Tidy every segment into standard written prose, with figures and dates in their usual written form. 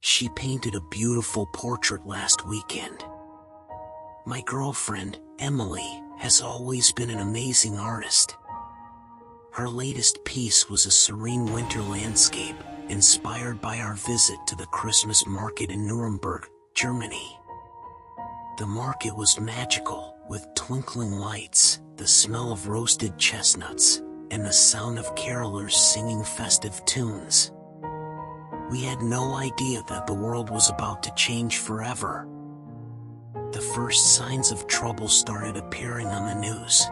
She painted a beautiful portrait last weekend. My girlfriend, Emily, has always been an amazing artist. Her latest piece was a serene winter landscape, inspired by our visit to the Christmas market in Nuremberg, Germany. The market was magical, with twinkling lights, the smell of roasted chestnuts, and the sound of carolers singing festive tunes. We had no idea that the world was about to change forever. The first signs of trouble started appearing on the news.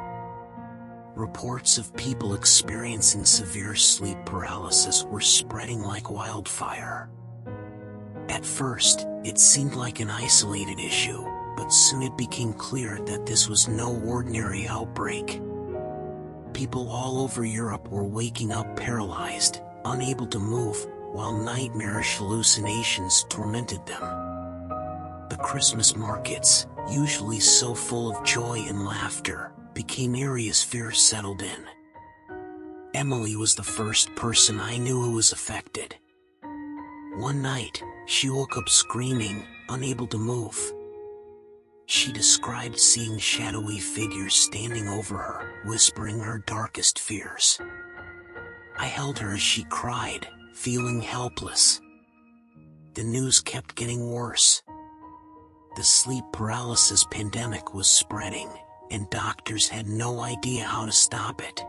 Reports of people experiencing severe sleep paralysis were spreading like wildfire. At first, it seemed like an isolated issue, but soon it became clear that this was no ordinary outbreak. People all over Europe were waking up paralyzed, unable to move, while nightmarish hallucinations tormented them. The Christmas markets, usually so full of joy and laughter, became eerie as fear settled in. Emily was the first person I knew who was affected. One night, she woke up screaming, unable to move. She described seeing shadowy figures standing over her, whispering her darkest fears. I held her as she cried, feeling helpless. The news kept getting worse. The sleep paralysis pandemic was spreading, and doctors had no idea how to stop it.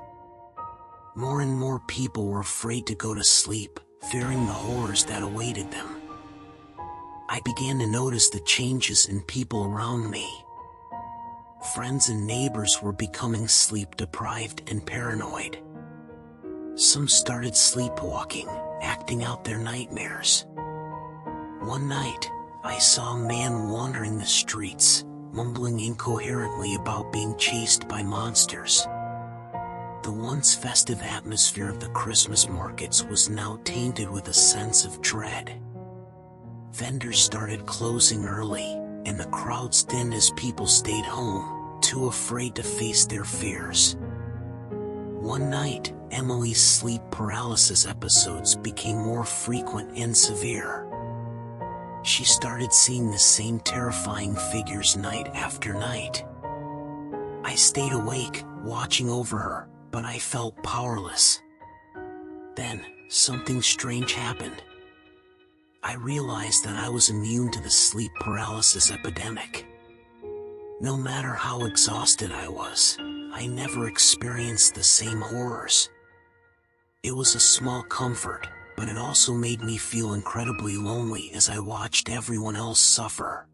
More and more people were afraid to go to sleep, fearing the horrors that awaited them. I began to notice the changes in people around me. Friends and neighbors were becoming sleep-deprived and paranoid. Some started sleepwalking, acting out their nightmares. One night, I saw a man wandering the streets, mumbling incoherently about being chased by monsters. The once festive atmosphere of the Christmas markets was now tainted with a sense of dread. Vendors started closing early, and the crowds thinned as people stayed home, too afraid to face their fears. One night, Emily's sleep paralysis episodes became more frequent and severe. She started seeing the same terrifying figures night after night. I stayed awake, watching over her, but I felt powerless. Then, something strange happened. I realized that I was immune to the sleep paralysis epidemic. No matter how exhausted I was, I never experienced the same horrors. It was a small comfort, but it also made me feel incredibly lonely as I watched everyone else suffer.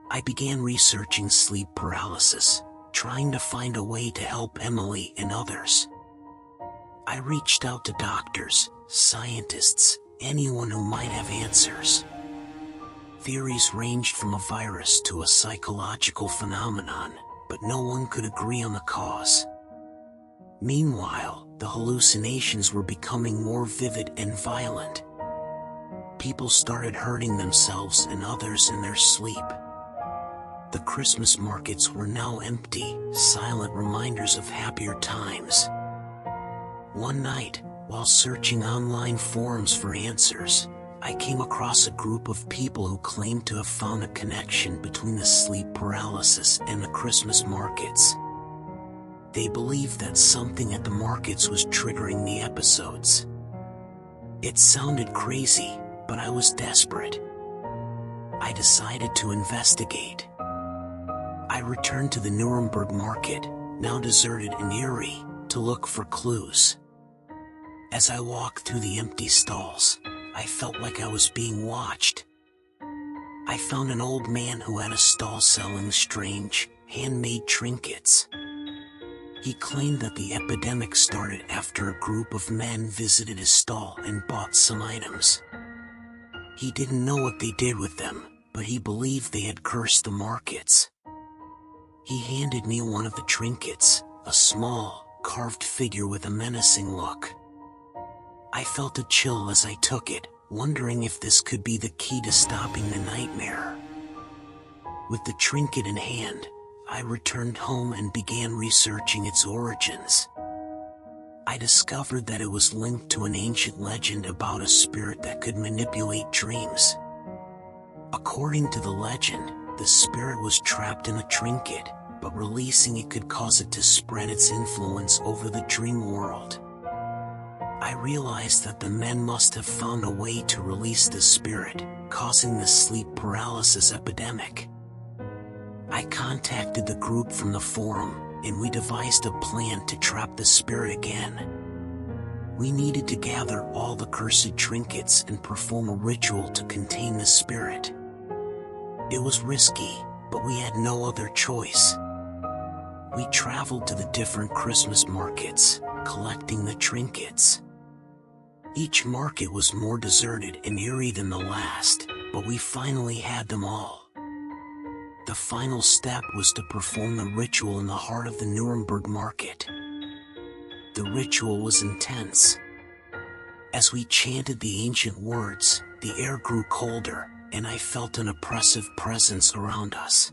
I began researching sleep paralysis, trying to find a way to help Emily and others. I reached out to doctors, scientists, anyone who might have answers. Theories ranged from a virus to a psychological phenomenon, but no one could agree on the cause. Meanwhile, the hallucinations were becoming more vivid and violent. People started hurting themselves and others in their sleep. The Christmas markets were now empty, silent reminders of happier times. One night, while searching online forums for answers, I came across a group of people who claimed to have found a connection between the sleep paralysis and the Christmas markets. They believed that something at the markets was triggering the episodes. It sounded crazy, but I was desperate. I decided to investigate. I returned to the Nuremberg market, now deserted and eerie, to look for clues. As I walked through the empty stalls, I felt like I was being watched. I found an old man who had a stall selling strange, handmade trinkets. He claimed that the epidemic started after a group of men visited his stall and bought some items. He didn't know what they did with them, but he believed they had cursed the markets. He handed me one of the trinkets, a small, carved figure with a menacing look. I felt a chill as I took it, wondering if this could be the key to stopping the nightmare. With the trinket in hand, I returned home and began researching its origins. I discovered that it was linked to an ancient legend about a spirit that could manipulate dreams. According to the legend, the spirit was trapped in a trinket, but releasing it could cause it to spread its influence over the dream world. I realized that the men must have found a way to release the spirit, causing the sleep paralysis epidemic. I contacted the group from the forum, and we devised a plan to trap the spirit again. We needed to gather all the cursed trinkets and perform a ritual to contain the spirit. It was risky, but we had no other choice. We traveled to the different Christmas markets, collecting the trinkets. Each market was more deserted and eerie than the last, but we finally had them all. The final step was to perform the ritual in the heart of the Nuremberg market. The ritual was intense. As we chanted the ancient words, the air grew colder, and I felt an oppressive presence around us.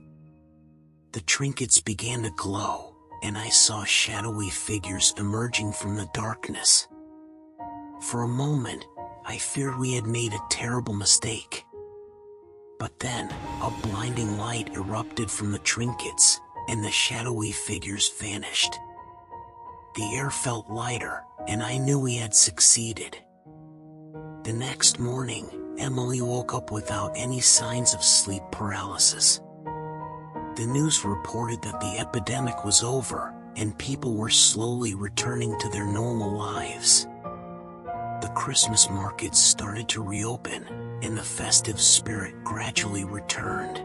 The trinkets began to glow, and I saw shadowy figures emerging from the darkness. For a moment, I feared we had made a terrible mistake. But then, a blinding light erupted from the trinkets, and the shadowy figures vanished. The air felt lighter, and I knew we had succeeded. The next morning, Emily woke up without any signs of sleep paralysis. The news reported that the epidemic was over, and people were slowly returning to their normal lives. The Christmas markets started to reopen, and the festive spirit gradually returned.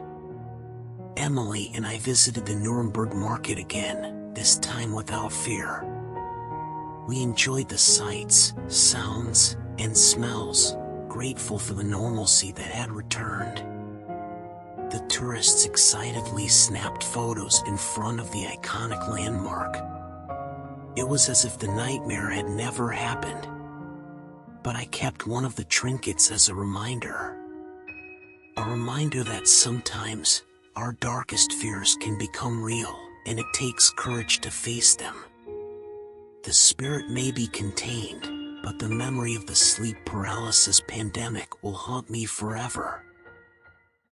Emily and I visited the Nuremberg market again, this time without fear. We enjoyed the sights, sounds, and smells, grateful for the normalcy that had returned. The tourists excitedly snapped photos in front of the iconic landmark. It was as if the nightmare had never happened. But I kept one of the trinkets as a reminder. A reminder that sometimes, our darkest fears can become real, and it takes courage to face them. The spirit may be contained, but the memory of the sleep paralysis pandemic will haunt me forever.